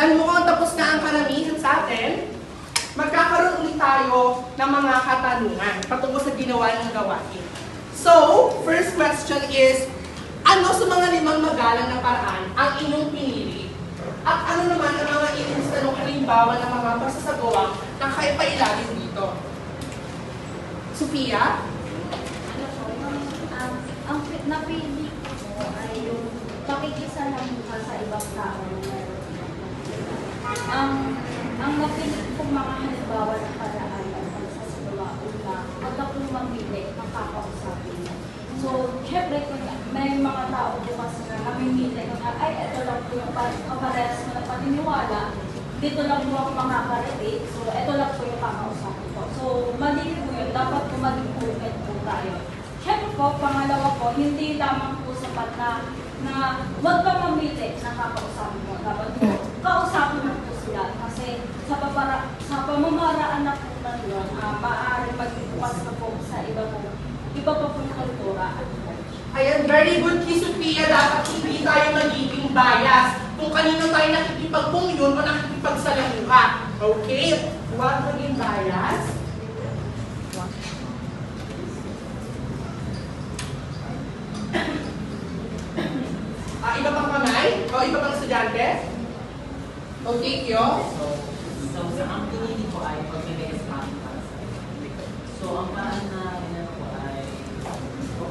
Dahil mukhang tapos na ang karamihan sa atin, magkakaroon ulit tayo ng mga katanungan patungkol sa ginawa ng gawain. So, first question is, ano sa mga 5 magalang na paraan ang inyong pinili? At ano naman ang mga inyong tanong halimbawa ng mga pagsasagawa na kaya pailalim dito? Sophia? Ang napili ko ay yung pakikisalamuha sa ibang tao. Ang napili kong mga halimbawa ng paraan ng pagsasagawa una, pag ako mamili, makakausapin. So, syempre, may mga tao bukas na namimili na, ay, ito lang po yung kaparehas mo na paniniwala, dito lang po ako makaka-relate, so ito lang po yung kakausapin ko. So, mali po yun, dapat po mag-improvement po tayo. Syempre po, pangalawa po, hindi lamang po sapat na huwag ka mamili na kakausapin mo. Dapat po, kausapin mo po sila kasi sa pamamaraan na po na yun, maaari magbukas na po sa iba pa po yung kultura at culture. Ayan, very good kay Sophia. Dapat hindi tayo magiging bias kung kanino tayo nakikipagpungyon o nakikipagsalamuha. Okay? Huwag maging bias. Iba pang kamay? O iba pang estudyante? Okay, Kyo? So, ang pinili ko ay pag-may Spanish para sa So, ang paraan na ko ay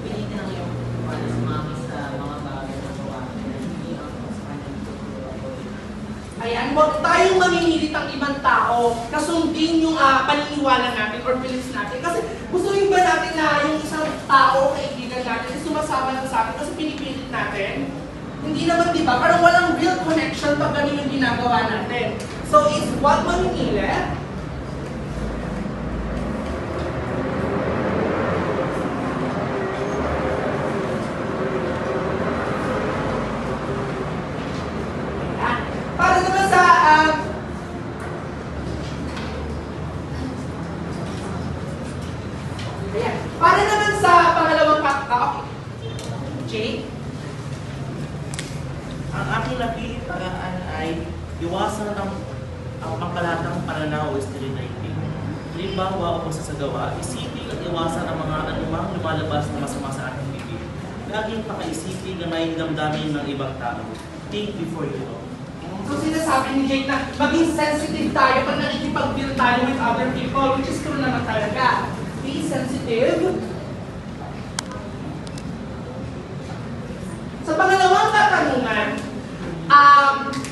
pilitin ang iyong para sumami sa mga bagay na gawa na hindi ang Spanish kultura. Ayan, huwag tayong mamimilit ang ibang tao na sundin yung paniniwala natin or beliefs natin. Kasi gusto rin ba natin na yung isang tao, kaibigan natin, is sumasama lang sa atin kasi pinipilit natin? Hindi naman, di ba? Parang walang real connection pag ganun yung ginagawa natin. So, is what mamimilit? Para naman sa ayan. Para naman sa pangalawang okay. Jake? Ang aking napili paraan ay iwasan ang pangkalatang pananaw o stereotyping. Halimbawa o pagsasagawa, isipin at iwasan ang mga anumang lumalabas na masama sa ating bibig. Laging pakaisipin na may damdamin ng ibang tao. Think before you know. So sinasabi ni Jake na maging sensitive tayo pag nakikipag-deal tayo with other people, which is true naman talaga. Be sensitive. Sa pangalawang katanungan,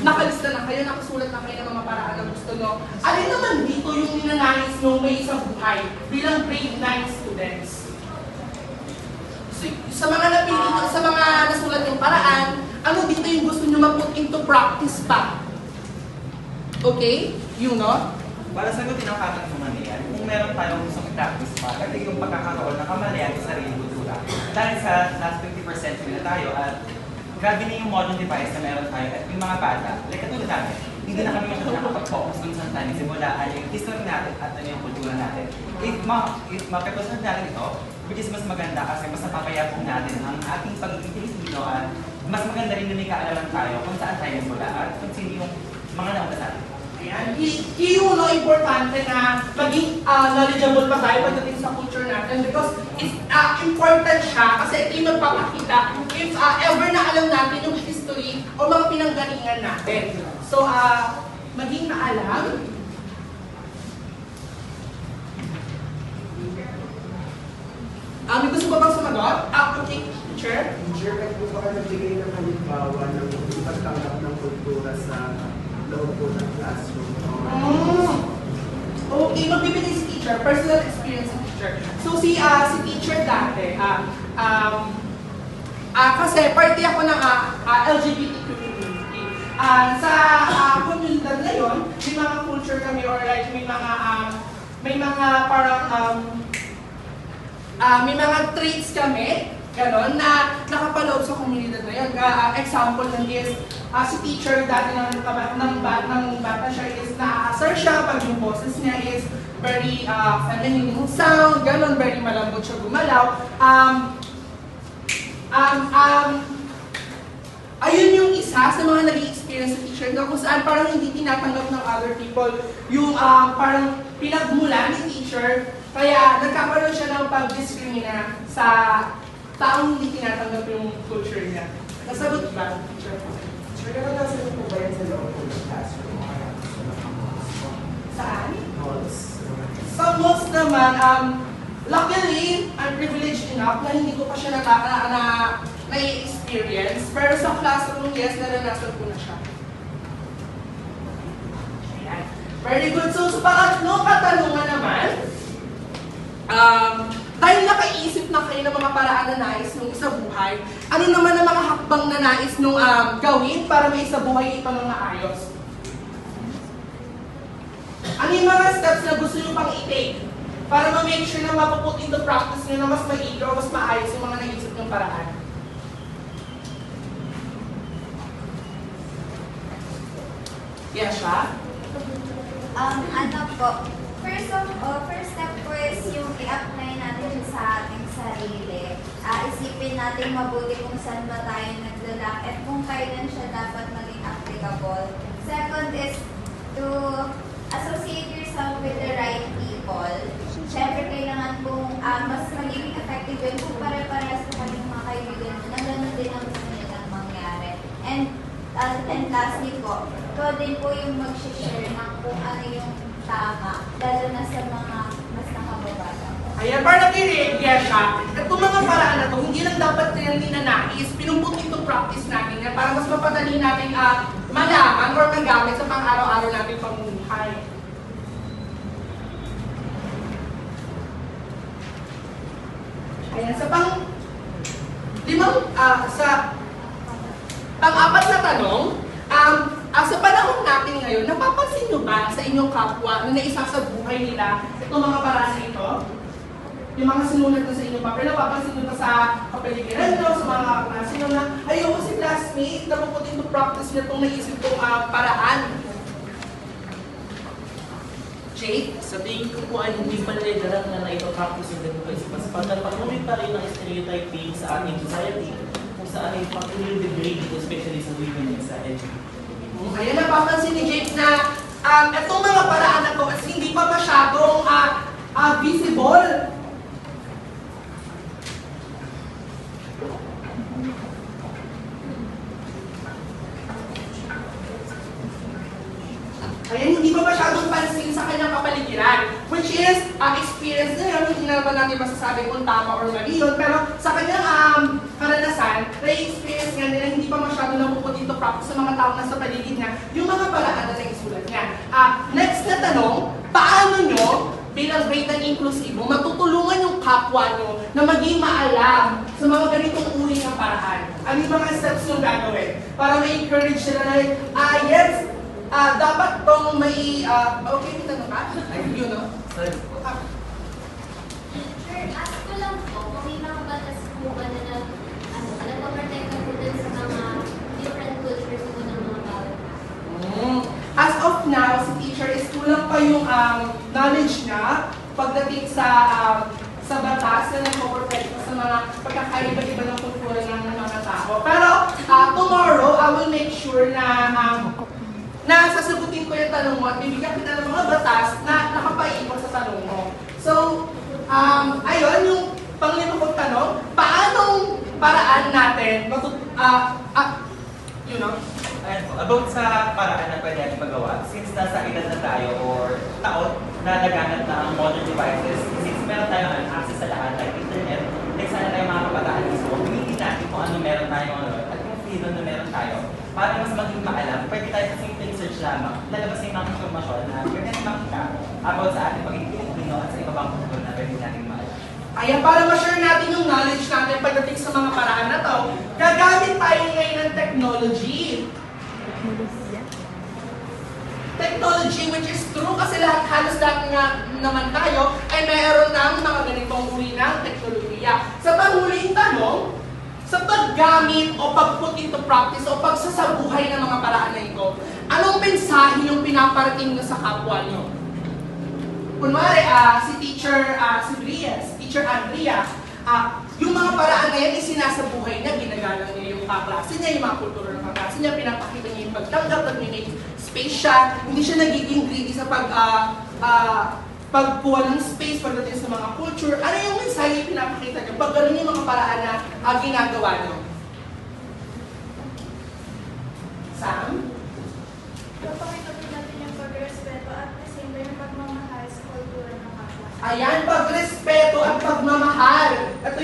nakalista na kayo, nakasulat na kayo ng mga paraan na gusto nyo. Alin naman dito yung ninanais nyo may isang buhay bilang grade 9 students? So, sa mga napili nyo, sa mga nasulat yung paraan, ano dito yung gusto nyo ma-put into practice pa? Okay? You know? Para sagutin ang katanungan niyan, kung meron tayong gusto i-practice pa, kasi yung pagkakaroon ng kamalayan sa sariling kultura. Dahil sa last 20% na tayo at grabe na yung modern device na meron tayo at yung mga bata, like katulad natin, hindi na kami nakapag-focus dun sa tayo simulaan yung history natin at ano yung kultura natin. If mapapasunan natin ito, which is mas maganda kasi mas napapayapong natin ang ating pagiging Pilipino at mas maganda rin na may kaalaman tayo kung saan tayo simula at kung sino yung mga nauna sa atin. Ayan. Kiyuno, importante na maging knowledgeable pa tayo pagdating sa culture natin because it's important siya kasi ito yung magpapakita if ever na alam natin yung history o mga pinanggalingan natin. So, maging maalam. May gusto ba bang sumagot? Okay, teacher. Teacher, kahit po ba kayo nagbigay ng halimbawa ng pagtanggap ng kultura sa loob po ng classroom? Okay, magbibigay si teacher, personal experience ng teacher. So si teacher dati, kasi party ako ng LGBTQ community. Sa komunidad na yun, may mga culture kami or like may mga parang may mga traits kami, gano'n, na nakapaloob sa komunidad na yun. Example lang is, si teacher dati ng bata siya is naaasar siya pag yung boses niya is very feminine yung sound, gano'n, very malambot siya gumalaw. Ayun yung isa sa mga nag-experience sa teacher na kung saan parang hindi tinatanggap ng other people yung parang pinagmula ni teacher, kaya nagkakaroon siya ng pag-discrimina sa taong hindi tinatanggap yung culture niya. Nasagot ba, teacher? Sure, naranasan po ba yan sa loob ng classroom? Saan? Halls? Sa malls naman, luckily, I'm privileged enough na hindi ko pa siya na-experience. Pero sa classroom, yes, naranasan ko na siya. Ayan. Very good. So, sa pangatlong katanungan naman, dahil nakaisip na kayo ng mga paraan na nais nung isa buhay, ano naman ang mga hakbang na nais nung gawin para may isa buhay ito ng maayos? Ano yung mga steps na gusto nyo pang i-take para ma-make sure na mapuput into practice nyo na mas maigi o mas maayos yung mga naisip ng paraan? Yes, siya? Ano po, first step po is yung i-apply natin sa ating sarili. Isipin natin mabuti kung saan ba tayo naglalak at kung kailan siya dapat maging applicable. Second is to associate yourself with the right people. Siyempre, kailangan kung mas magiging effective yun kung pare-parehas po kayong mga kaibigan na gano'n din ang gusto nilang mangyari. And lastly po, ito din po yung mag-share ng kung ano yung tama, lalo na sa mga mas nakababata po. Ayan, para nakireagya siya. At itong mga paraan na ito, hindi lang dapat yan ninanais, pinumput into practice natin yan para mas mapadali natin malaman or magamit sa pang-araw-araw natin pamumuhay. Ayan, sa pang-apat na tanong, sa panahon natin ngayon, napapansin nyo ba sa inyong kapwa na naisa sa buhay nila itong mga paraan na ito? Yung mga sinulat na sa inyong papel, napapansin nyo ba sa kapaligiran nyo, sa mga klase nyo na ayoko si classmate, napuput into practice nyo itong naisip kong paraan. Jake? Sa tingin ko po ay hindi pa nila na ito-practice yung ganito kasi mas patuloy pa rin ang stereotyping sa ating society kung saan ay patuloy degrade, especially sa women and sa LGBT. Ayan, napapansin ni Jake na itong mga paraan na ito kasi hindi pa masyadong visible. Ayan, hindi pa masyadong pansin sa kanyang kapaligiran. Which is, experience na yun, hindi naman natin masasabi kung tama or mali yun. Pero sa kanyang karanasan, na-experience nga nila, hindi pa masyadong napuput into practice sa mga tao na sa paligid niya, yung mga paraan na naisulat niya. Next na tanong, paano nyo, bilang grade ng inklusibo, matutulungan yung kapwa nyo na maging maalam sa mga ganitong uri ng paraan? Ano yung mga steps nyo gagawin? Para ma-encourage sila na, yes, dapat tong may, okay, may tanong ka? Yun, no? Sure, ask ko lang po, kung may mga batas po ba na nagpaprotect na po dun sa mga different cultures po ng mga bawat As of now, si teacher is kulang pa yung knowledge niya pagdating sa batas na nagpo-protect sa mga pagkakaiba-iba ng kultura ng mga tao. Pero tomorrow, I will make sure na sasagutin ko yung tanong mo at bibigyan kita ng mga batas na nakapaiikot sa tanong mo. So, ayun, yung panglima kong tanong, paanong paraan natin, Ayan po, about sa paraan na pwede natin magawa, since nasa edad na tayo or taon na naganap na ang modern devices, since meron tayong access sa lahat, like internet, like sana tayo mga kabataan mismo, pinili natin kung ano meron tayo at yung freedom na meron tayo, para mas maging maalam, pwede tayo sa simple search lamang, lalabas yung mga informasyon na pwede natin makita about sa ating pagiging Pilipino at sa iba pang kultura na pwede natin maalam. Ayan, para ma-share natin yung knowledge natin pagdating sa mga paraan na to, gagamit tayo ngayon ng technology. Technology which is true kasi halos lahat nga naman tayo ay mayroon ng mga ganitong uri ng teknolohiya. Sa panghuling tanong, sa paggamit o pag-put into practice o pagsasabuhay ng mga paraan na ito, anong mensahe yung pinaparating nyo sa kapwa nyo? Kunwari, si Teacher Andrea, yung mga paraan na yan, isinasabuhay niya, ginagalang niya yung kaklase niya, yung mga kultura ng kaklase niya, pinapakita niya yung pagtanggap, nag-make space siya, hindi siya nagiging greedy sa pagkuha ng space pagdating sa mga culture. Ano yung mensahe pinapakita niyo? Pag ganun yung mga paraan na ginagawa niyo? Sam? Papakita po natin yung pag-respeto at the same time yung pagmamahal sa kultura ng kapwa. Ayan, pagrespeto at pagmamahal. Ito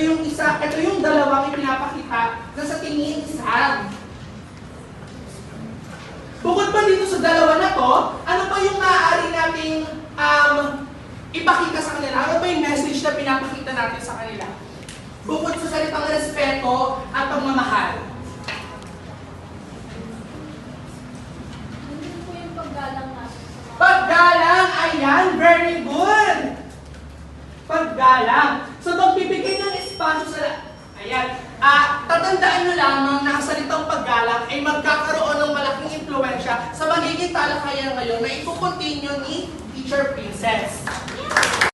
yung dalawang ipinapakita na sa tingin ni Sam. Bukod pa dito sa dalawa na to, ano pa yung maaari nating ipakita sa kanila? Ano ba yung message na pinapakita natin sa kanila? Bukod sa salitang respeto at pagmamahal. Hindi po yung paggalang natin sa mga Paggalang, ayan, very good! Paggalang. So, magbibigay ng espasyo sa... Ayan. Tatandaan nyo lamang na ang salitang paggalang ay magkakaroon ng malaking impluensya sa magiging talakayan ngayon na ipocontinue ni Teacher Princess.